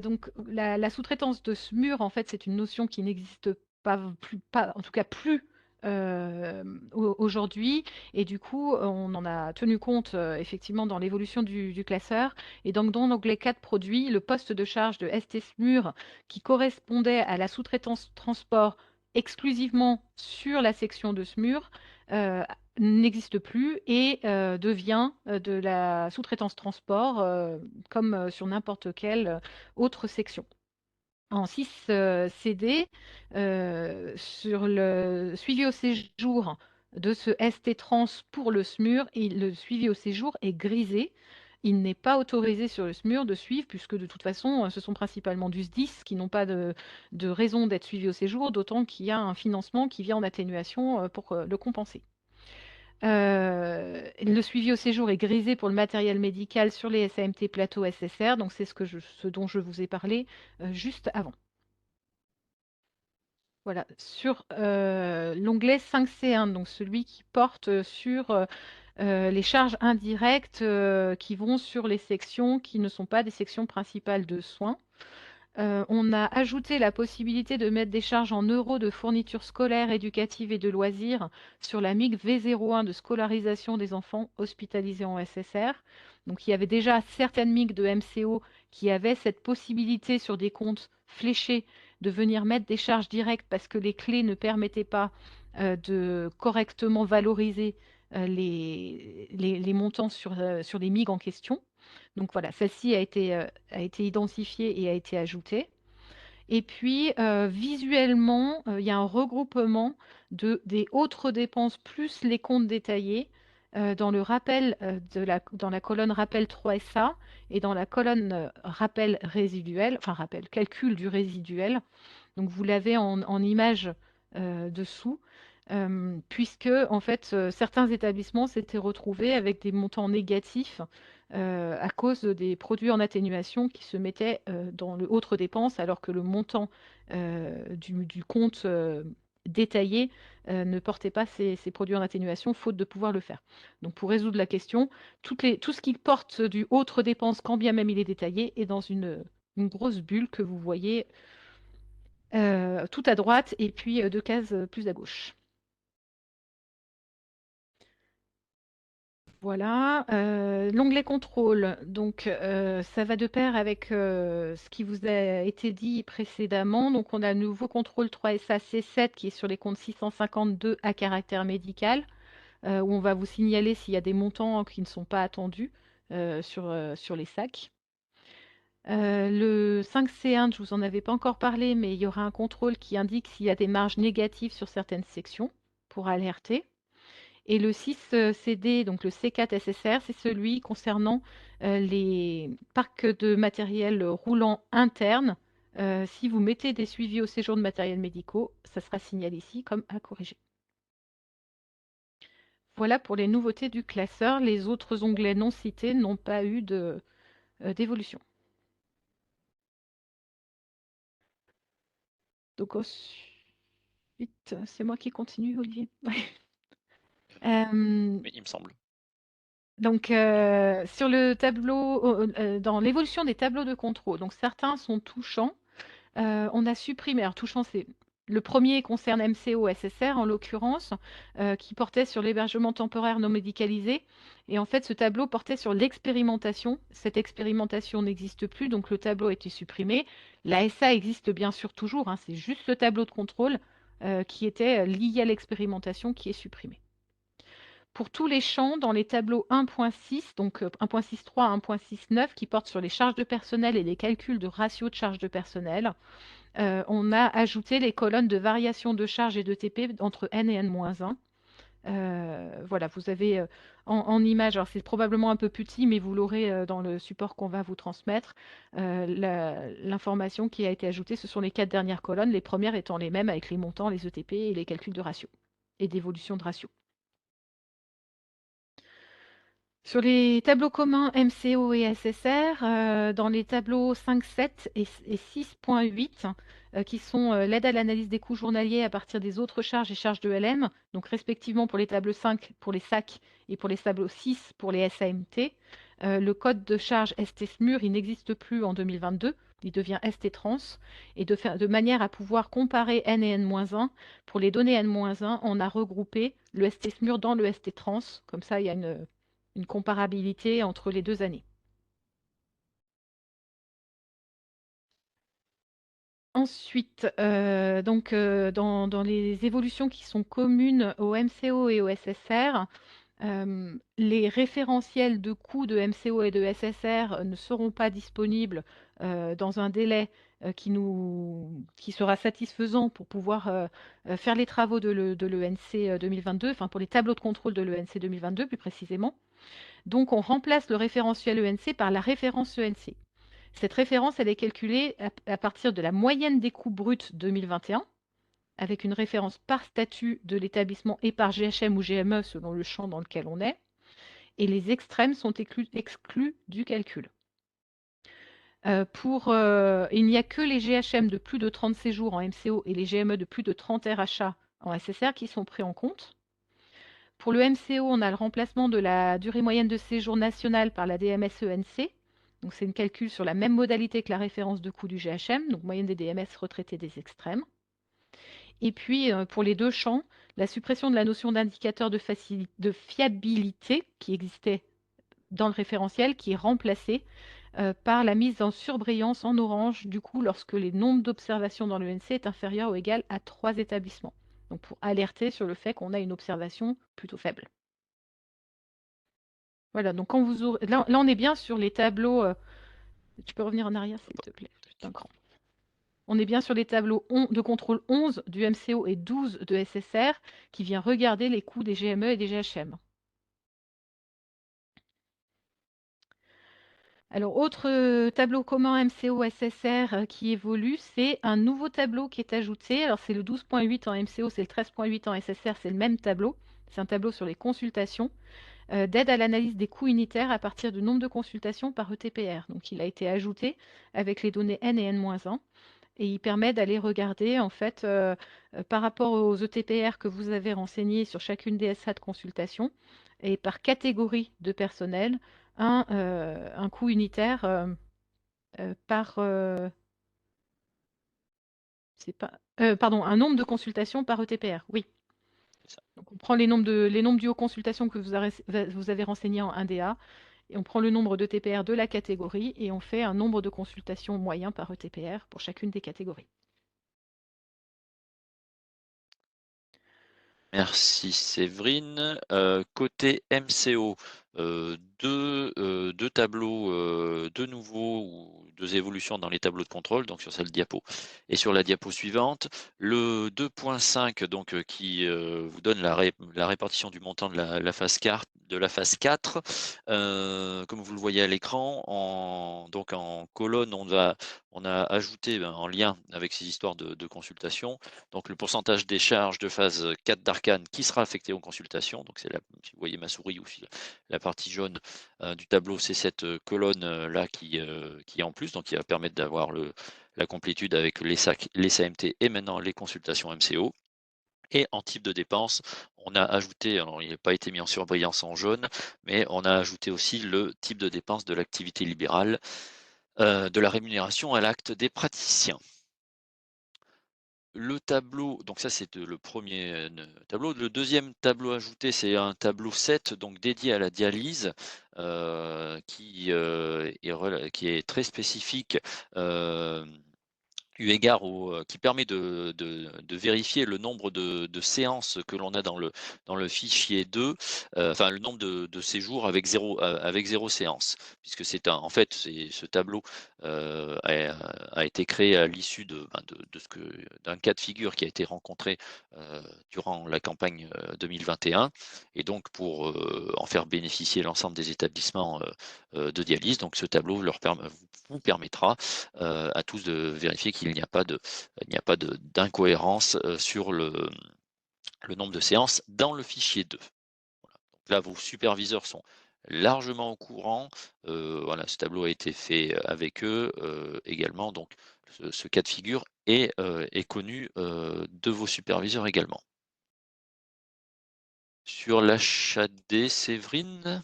Donc la sous-traitance de SMUR, en fait, c'est une notion qui n'existe pas en tout cas plus, aujourd'hui et du coup, on en a tenu compte, effectivement dans l'évolution du classeur et donc dans l'onglet 4 produits, le poste de charge de ST SMUR qui correspondait à la sous-traitance transport exclusivement sur la section de SMUR, heu, n'existe plus et devient, de la sous-traitance transport, comme, sur n'importe quelle, autre section. En 6 CD, sur le suivi au séjour de ce ST Trans pour le SMUR et le suivi au séjour est grisé. il n'est pas autorisé sur le SMUR de suivre, puisque de toute façon, ce sont principalement du SDIS qui n'ont pas de raison d'être suivis au séjour, d'autant qu'il y a un financement qui vient en atténuation pour le compenser. Le suivi au séjour est grisé pour le matériel médical sur les SAMT plateau SSR, donc c'est ce dont je vous ai parlé juste avant. Voilà, sur l'onglet 5C1, donc celui qui porte sur les charges indirectes qui vont sur les sections qui ne sont pas des sections principales de soins. On a ajouté la possibilité de mettre des charges en euros de fournitures scolaires, éducatives et de loisirs sur la MIG V01 de scolarisation des enfants hospitalisés en SSR. Donc il y avait déjà certaines MIG de MCO qui avaient cette possibilité sur des comptes fléchés de venir mettre des charges directes parce que les clés ne permettaient pas de correctement valoriser les montants sur les MIG en question. Donc voilà, celle-ci a été identifiée et a été ajoutée. Et puis, visuellement, il y a un regroupement des autres dépenses plus les comptes détaillés dans le rappel dans la colonne rappel 3SA et dans la colonne rappel résiduel, enfin rappel, calcul du résiduel. Donc vous l'avez en image dessous, puisque en fait certains établissements s'étaient retrouvés avec des montants négatifs à cause des produits en atténuation qui se mettaient dans le autre dépense, alors que le montant du compte détaillé ne portait pas ces produits en atténuation, faute de pouvoir le faire. Donc pour résoudre la question, tout ce qui porte du autre dépense, quand bien même il est détaillé, est dans une grosse bulle que vous voyez tout à droite et puis 2 cases plus à gauche. Voilà, l'onglet contrôle, donc ça va de pair avec ce qui vous a été dit précédemment. Donc on a le nouveau contrôle 3SA-C7 qui est sur les comptes 652 à caractère médical, où on va vous signaler s'il y a des montants qui ne sont pas attendus sur les sacs. Le 5C1, je ne vous en avais pas encore parlé, mais il y aura un contrôle qui indique s'il y a des marges négatives sur certaines sections pour alerter. Et le 6CD, donc le C4 SSR, c'est celui concernant les parcs de matériel roulant interne. Si vous mettez des suivis au séjour de matériel médicaux, ça sera signalé ici comme à corriger. Voilà pour les nouveautés du classeur. Les autres onglets non cités n'ont pas eu d'évolution. Donc ensuite, c'est moi qui continue, Olivier. Oui, il me semble. Donc, sur le tableau, dans l'évolution des tableaux de contrôle, donc certains sont touchants. On a supprimé, alors touchant, c'est le premier concerne MCO SSR en l'occurrence, qui portait sur l'hébergement temporaire non médicalisé. Et en fait, ce tableau portait sur l'expérimentation. Cette expérimentation n'existe plus, donc le tableau a été supprimé. La SA existe bien sûr toujours, hein, c'est juste le tableau de contrôle qui était lié à l'expérimentation qui est supprimé. Pour tous les champs, dans les tableaux 1.6, donc 1.6.3 à 1.6.9, qui portent sur les charges de personnel et les calculs de ratio de charges de personnel, on a ajouté les colonnes de variation de charges et de TP entre n et n-1. Voilà, vous avez en image, alors c'est probablement un peu petit, mais vous l'aurez dans le support qu'on va vous transmettre. L'information qui a été ajoutée, ce sont les 4 dernières colonnes, les premières étant les mêmes avec les montants, les ETP et les calculs de ratio et d'évolution de ratio. Sur les tableaux communs MCO et SSR, dans les tableaux 5.7 et 6.8, qui sont l'aide à l'analyse des coûts journaliers à partir des autres charges et charges de LM, donc respectivement pour les tableaux 5 pour les SAC et pour les tableaux 6 pour les SAMT, le code de charge ST-SMUR, il n'existe plus en 2022, il devient ST-Trans, et de manière à pouvoir comparer N et N-1, pour les données N-1, on a regroupé le ST-SMUR dans le ST-Trans, comme ça il y a une comparabilité entre les 2 années. Ensuite, dans les évolutions qui sont communes au MCO et au SSR, les référentiels de coûts de MCO et de SSR ne seront pas disponibles dans un délai qui sera satisfaisant pour pouvoir faire les travaux de l'ENC 2022, enfin pour les tableaux de contrôle de l'ENC 2022 plus précisément. Donc, on remplace le référentiel ENC par la référence ENC. Cette référence, elle est calculée à partir de la moyenne des coûts bruts 2021, avec une référence par statut de l'établissement et par GHM ou GME selon le champ dans lequel on est. Et les extrêmes sont exclus du calcul. Il n'y a que les GHM de plus de 30 séjours en MCO et les GME de plus de 30 RHA en SSR qui sont pris en compte. Pour le MCO, on a le remplacement de la durée moyenne de séjour nationale par la DMS-ENC. Donc c'est une calcul sur la même modalité que la référence de coût du GHM, donc moyenne des DMS retraités des extrêmes. Et puis pour les deux champs, la suppression de la notion d'indicateur de fiabilité qui existait dans le référentiel, qui est remplacée par la mise en surbrillance en orange, du coup, lorsque le nombre d'observations dans l'ENC est inférieur ou égal à 3 établissements. Donc pour alerter sur le fait qu'on a une observation plutôt faible. Voilà, donc quand vous aurez... Là, on est bien sur les tableaux. Tu peux revenir en arrière, s'il te plaît, juste un cran. On est bien sur les tableaux de contrôle 11 du MCO et 12 de SSR qui vient regarder les coûts des GME et des GHM. Alors, autre tableau commun MCO-SSR qui évolue, c'est un nouveau tableau qui est ajouté. Alors, c'est le 12.8 en MCO, c'est le 13.8 en SSR, c'est le même tableau. C'est un tableau sur les consultations d'aide à l'analyse des coûts unitaires à partir du nombre de consultations par ETPR. Donc, il a été ajouté avec les données N et N-1 et il permet d'aller regarder en fait par rapport aux ETPR que vous avez renseignés sur chacune des SA de consultation et par catégorie de personnel un coût unitaire par c'est pas pardon, un nombre de consultations par ETPR. Oui. Donc on prend les nombres du haut consultation que vous avez renseigné en 1DA et on prend le nombre de TPR de la catégorie et on fait un nombre de consultations moyen par ETPR pour chacune des catégories. Merci Séverine. Côté MCO, deux tableaux de nouveau ou deux évolutions dans les tableaux de contrôle, donc sur cette diapo et sur la diapo suivante. Le 2.5 donc qui vous donne la répartition du montant de la phase 4, comme vous le voyez à l'écran, donc en colonne, on a ajouté en lien avec ces histoires de consultation, donc le pourcentage des charges de phase 4 d'Arcane qui sera affecté aux consultations. Donc c'est si vous voyez ma souris ou si la partie jaune du tableau, c'est cette colonne là qui est en plus, donc qui va permettre d'avoir la complétude avec les SAMT et maintenant les consultations MCO. Et en type de dépense, on a ajouté, alors il n'a pas été mis en surbrillance en jaune, mais on a ajouté aussi le type de dépense de l'activité libérale, de la rémunération à l'acte des praticiens. Le tableau, donc ça c'est le premier tableau. Le deuxième tableau ajouté, c'est un tableau 7, donc dédié à la dialyse, qui est très spécifique. Eu égard qui permet de vérifier le nombre de séances que l'on a dans le fichier 2, enfin le nombre de séjours avec 0 séance. Puisque en fait, ce tableau a été créé à l'issue d'un cas de figure qui a été rencontré durant la campagne 2021, et donc pour en faire bénéficier l'ensemble des établissements de dialyse. Donc ce tableau vous permettra à tous de vérifier qu'il n'y a pas d'incohérence sur le nombre de séances dans le fichier 2. Voilà. Donc là, vos superviseurs sont largement au courant. Voilà, ce tableau a été fait avec eux également. Donc ce cas de figure est connu de vos superviseurs également. Sur l'HAD, Séverine.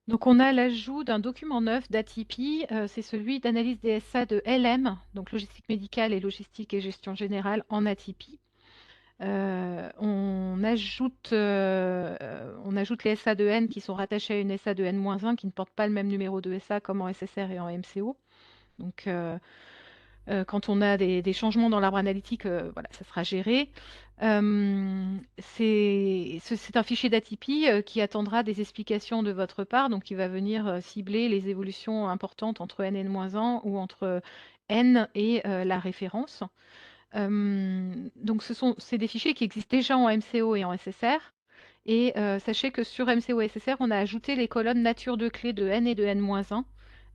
Donc on a l'ajout d'un document neuf d'ATIPI, c'est celui d'analyse des SA de LM, donc logistique médicale et logistique et gestion générale en ATIPI. On ajoute les SA de N qui sont rattachés à une SA de N-1 qui ne portent pas le même numéro de SA comme en SSR et en MCO. Donc quand on a des changements dans l'arbre analytique, voilà, ça sera géré. C'est un fichier d'ATIPI qui attendra des explications de votre part, donc il va venir cibler les évolutions importantes entre N et N-1 ou entre N et la référence. Donc c'est des fichiers qui existent déjà en MCO et en SSR Et sachez que sur MCO SSR, on a ajouté les colonnes nature de clés de N et de N-1,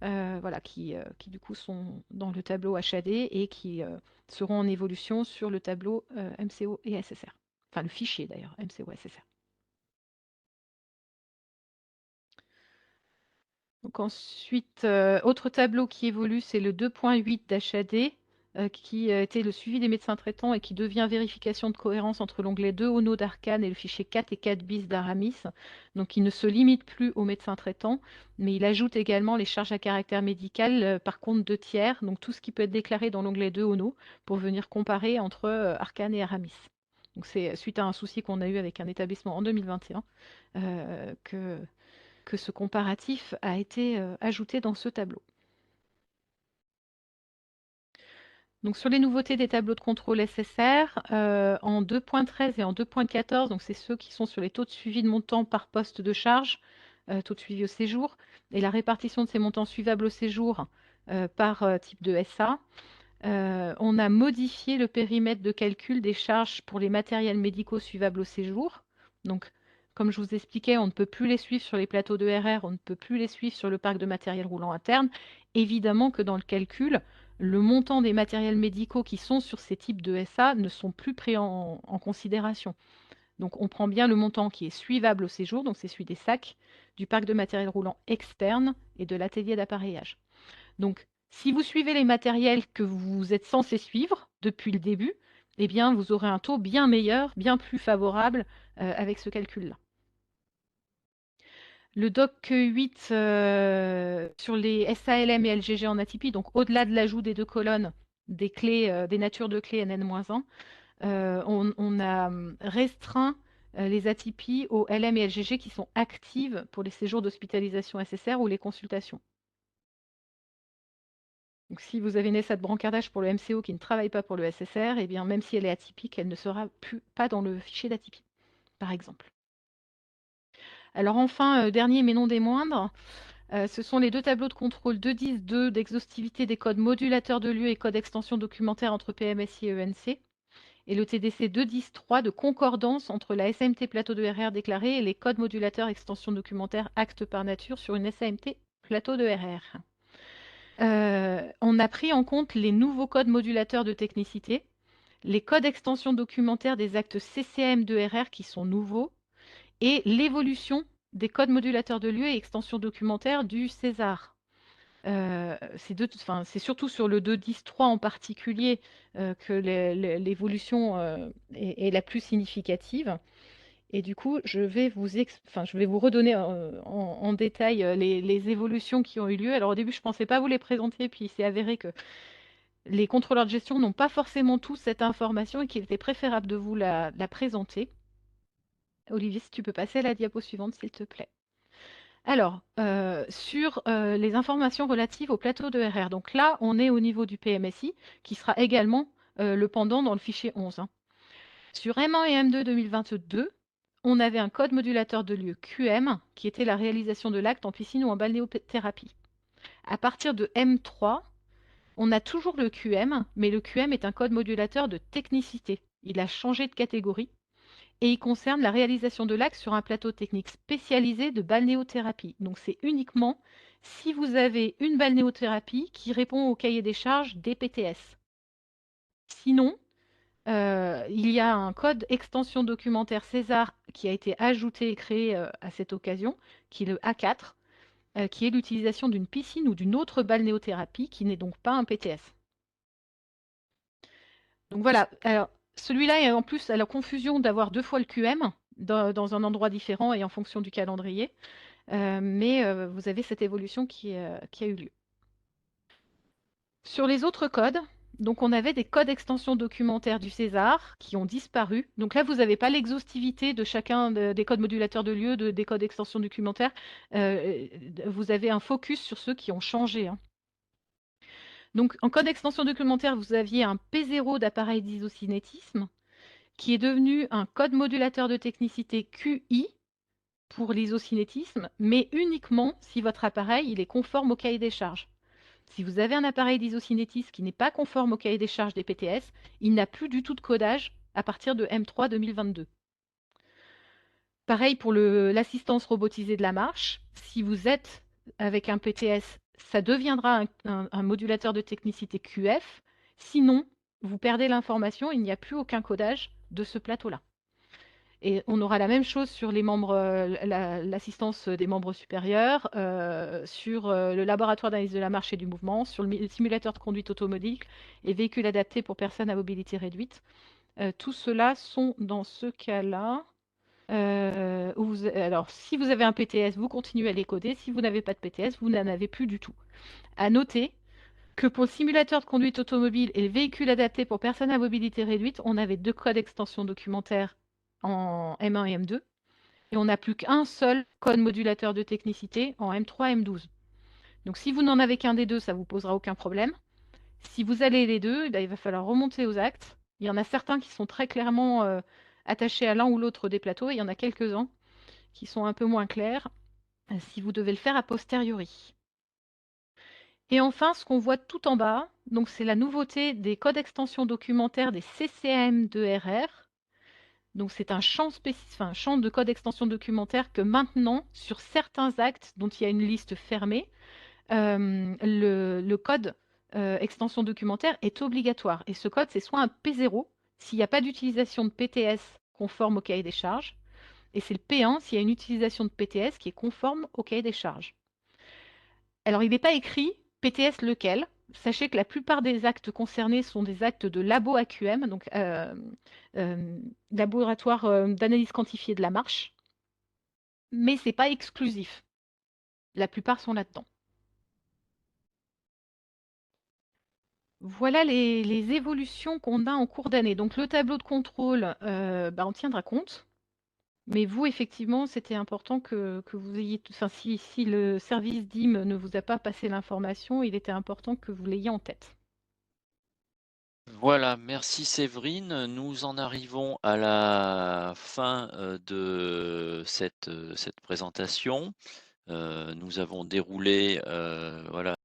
voilà, qui du coup sont dans le tableau HAD et qui seront en évolution sur le tableau MCO et SSR. Enfin, le fichier d'ailleurs, MCO SSR. Donc ensuite, autre tableau qui évolue, c'est le 2.8 d'HAD, qui était le suivi des médecins traitants et qui devient vérification de cohérence entre l'onglet 2 ONO d'Arcane et le fichier 4 et 4 bis d'Aramis. Donc il ne se limite plus aux médecins traitants, mais il ajoute également les charges à caractère médical par compte de tiers, donc tout ce qui peut être déclaré dans l'onglet 2 ONO, pour venir comparer entre Arcane et Aramis. Donc c'est suite à un souci qu'on a eu avec un établissement en 2021 que ce comparatif a été ajouté dans ce tableau. Donc sur les nouveautés des tableaux de contrôle SSR, en 2.13 et en 2.14, donc c'est ceux qui sont sur les taux de suivi de montant par poste de charge, taux de suivi au séjour, et la répartition de ces montants suivables au séjour par type de SA. On a modifié le périmètre de calcul des charges pour les matériels médicaux suivables au séjour. Donc, comme je vous expliquais, on ne peut plus les suivre sur les plateaux de RR, on ne peut plus les suivre sur le parc de matériel roulant interne. Évidemment que dans le calcul, le montant des matériels médicaux qui sont sur ces types de SA ne sont plus pris en considération. Donc, on prend bien le montant qui est suivable au séjour, donc c'est celui des sacs, du parc de matériel roulant externe et de l'atelier d'appareillage. Donc, si vous suivez les matériels que vous êtes censé suivre depuis le début, eh bien, vous aurez un taux bien meilleur, bien plus favorable avec ce calcul-là. Le doc 8 sur les SALM et LGG en atypie, donc au-delà de l'ajout des deux colonnes des clés, des natures de clés NN-1, on a restreint les atypies aux LM et LGG qui sont actives pour les séjours d'hospitalisation SSR ou les consultations. Donc, si vous avez une SA de brancardage pour le MCO qui ne travaille pas pour le SSR, eh bien, même si elle est atypique, elle ne sera pas dans le fichier d'atypie, par exemple. Alors enfin, dernier mais non des moindres, ce sont les deux tableaux de contrôle 2.10.2 d'exhaustivité des codes modulateurs de lieu et code extension documentaire entre PMSI et ENC, et le TDC 2.10.3 de concordance entre la SAMT plateau de RR déclaré et les codes modulateurs extension documentaire acte par nature sur une SAMT plateau de RR. On a pris en compte les nouveaux codes modulateurs de technicité, les codes extension documentaire des actes CCM de RR qui sont nouveaux, et l'évolution des codes modulateurs de lieu et extension documentaire du César. C'est surtout sur le 2.10.3 en particulier que l'évolution est la plus significative. Et du coup, je vais vous redonner en détail les évolutions qui ont eu lieu. Alors au début, je ne pensais pas vous les présenter, puis il s'est avéré que les contrôleurs de gestion n'ont pas forcément tous cette information et qu'il était préférable de vous la présenter. Olivier, si tu peux passer à la diapo suivante, s'il te plaît. Alors, sur les informations relatives au plateau de RR. Donc là, on est au niveau du PMSI, qui sera également le pendant dans le fichier 11. Sur M1 et M2 2022, on avait un code modulateur de lieu QM, qui était la réalisation de l'acte en piscine ou en balnéothérapie. À partir de M3, on a toujours le QM, mais le QM est un code modulateur de technicité. Il a changé de catégorie et il concerne la réalisation de l'acte sur un plateau technique spécialisé de balnéothérapie. Donc c'est uniquement si vous avez une balnéothérapie qui répond au cahier des charges des PTS. Sinon, il y a un code extension documentaire César qui a été ajouté et créé à cette occasion, qui est le A4, qui est l'utilisation d'une piscine ou d'une autre balnéothérapie qui n'est donc pas un PTS. Donc voilà, alors celui-là est en plus à la confusion d'avoir deux fois le QM dans un endroit différent et en fonction du calendrier, mais vous avez cette évolution qui a eu lieu. Sur les autres codes, donc on avait des codes extension documentaire du César qui ont disparu. Donc là, vous n'avez pas l'exhaustivité de chacun des codes modulateurs de lieu, des codes extension documentaire. Vous avez un focus sur ceux qui ont changé. Hein. Donc en code extension documentaire, vous aviez un P0 d'appareil d'isocinétisme qui est devenu un code modulateur de technicité QI pour l'isocinétisme, mais uniquement si votre appareil il est conforme au cahier des charges. Si vous avez un appareil d'isocinétisme qui n'est pas conforme au cahier des charges des PTS, il n'a plus du tout de codage à partir de M3 2022. Pareil pour l'assistance robotisée de la marche. Si vous êtes avec un PTS, ça deviendra un modulateur de technicité QF. Sinon, vous perdez l'information, il n'y a plus aucun codage de ce plateau-là. Et on aura la même chose sur les membres, l'assistance des membres supérieurs, sur le laboratoire d'analyse de la marche et du mouvement, sur le simulateur de conduite automobile et véhicules adaptés pour personnes à mobilité réduite. Tout cela sont dans ce cas-là. Alors, si vous avez un PTS, vous continuez à les coder. Si vous n'avez pas de PTS, vous n'en avez plus du tout. À noter que pour le simulateur de conduite automobile et le véhicule adapté pour personnes à mobilité réduite, on avait 2 codes extension documentaire en M1 et M2. Et on n'a plus qu'un seul code modulateur de technicité en M3 et M12. Donc si vous n'en avez qu'un des deux, ça ne vous posera aucun problème. Si vous allez les deux, il va falloir remonter aux actes. Il y en a certains qui sont très clairement attachés à l'un ou l'autre des plateaux, et il y en a quelques-uns qui sont un peu moins clairs, si vous devez le faire a posteriori. Et enfin, ce qu'on voit tout en bas, donc c'est la nouveauté des codes extension documentaire des CCM2RR. Donc c'est un champ un champ de code extension documentaire que maintenant, sur certains actes dont il y a une liste fermée, le code extension documentaire est obligatoire. Et ce code, c'est soit un P0 s'il n'y a pas d'utilisation de PTS conforme au cahier des charges, et c'est le P1 s'il y a une utilisation de PTS qui est conforme au cahier des charges. Alors, il n'est pas écrit PTS lequel. Sachez que la plupart des actes concernés sont des actes de labo AQM, donc laboratoire d'analyse quantifiée de la marche, mais ce n'est pas exclusif. La plupart sont là-dedans. Voilà les évolutions qu'on a en cours d'année. Donc le tableau de contrôle, on tiendra compte. Mais vous, effectivement, c'était important que vous ayez, enfin, si le service DIM ne vous a pas passé l'information, il était important que vous l'ayez en tête. Voilà, merci Séverine. Nous en arrivons à la fin de cette présentation. Nous avons déroulé voilà,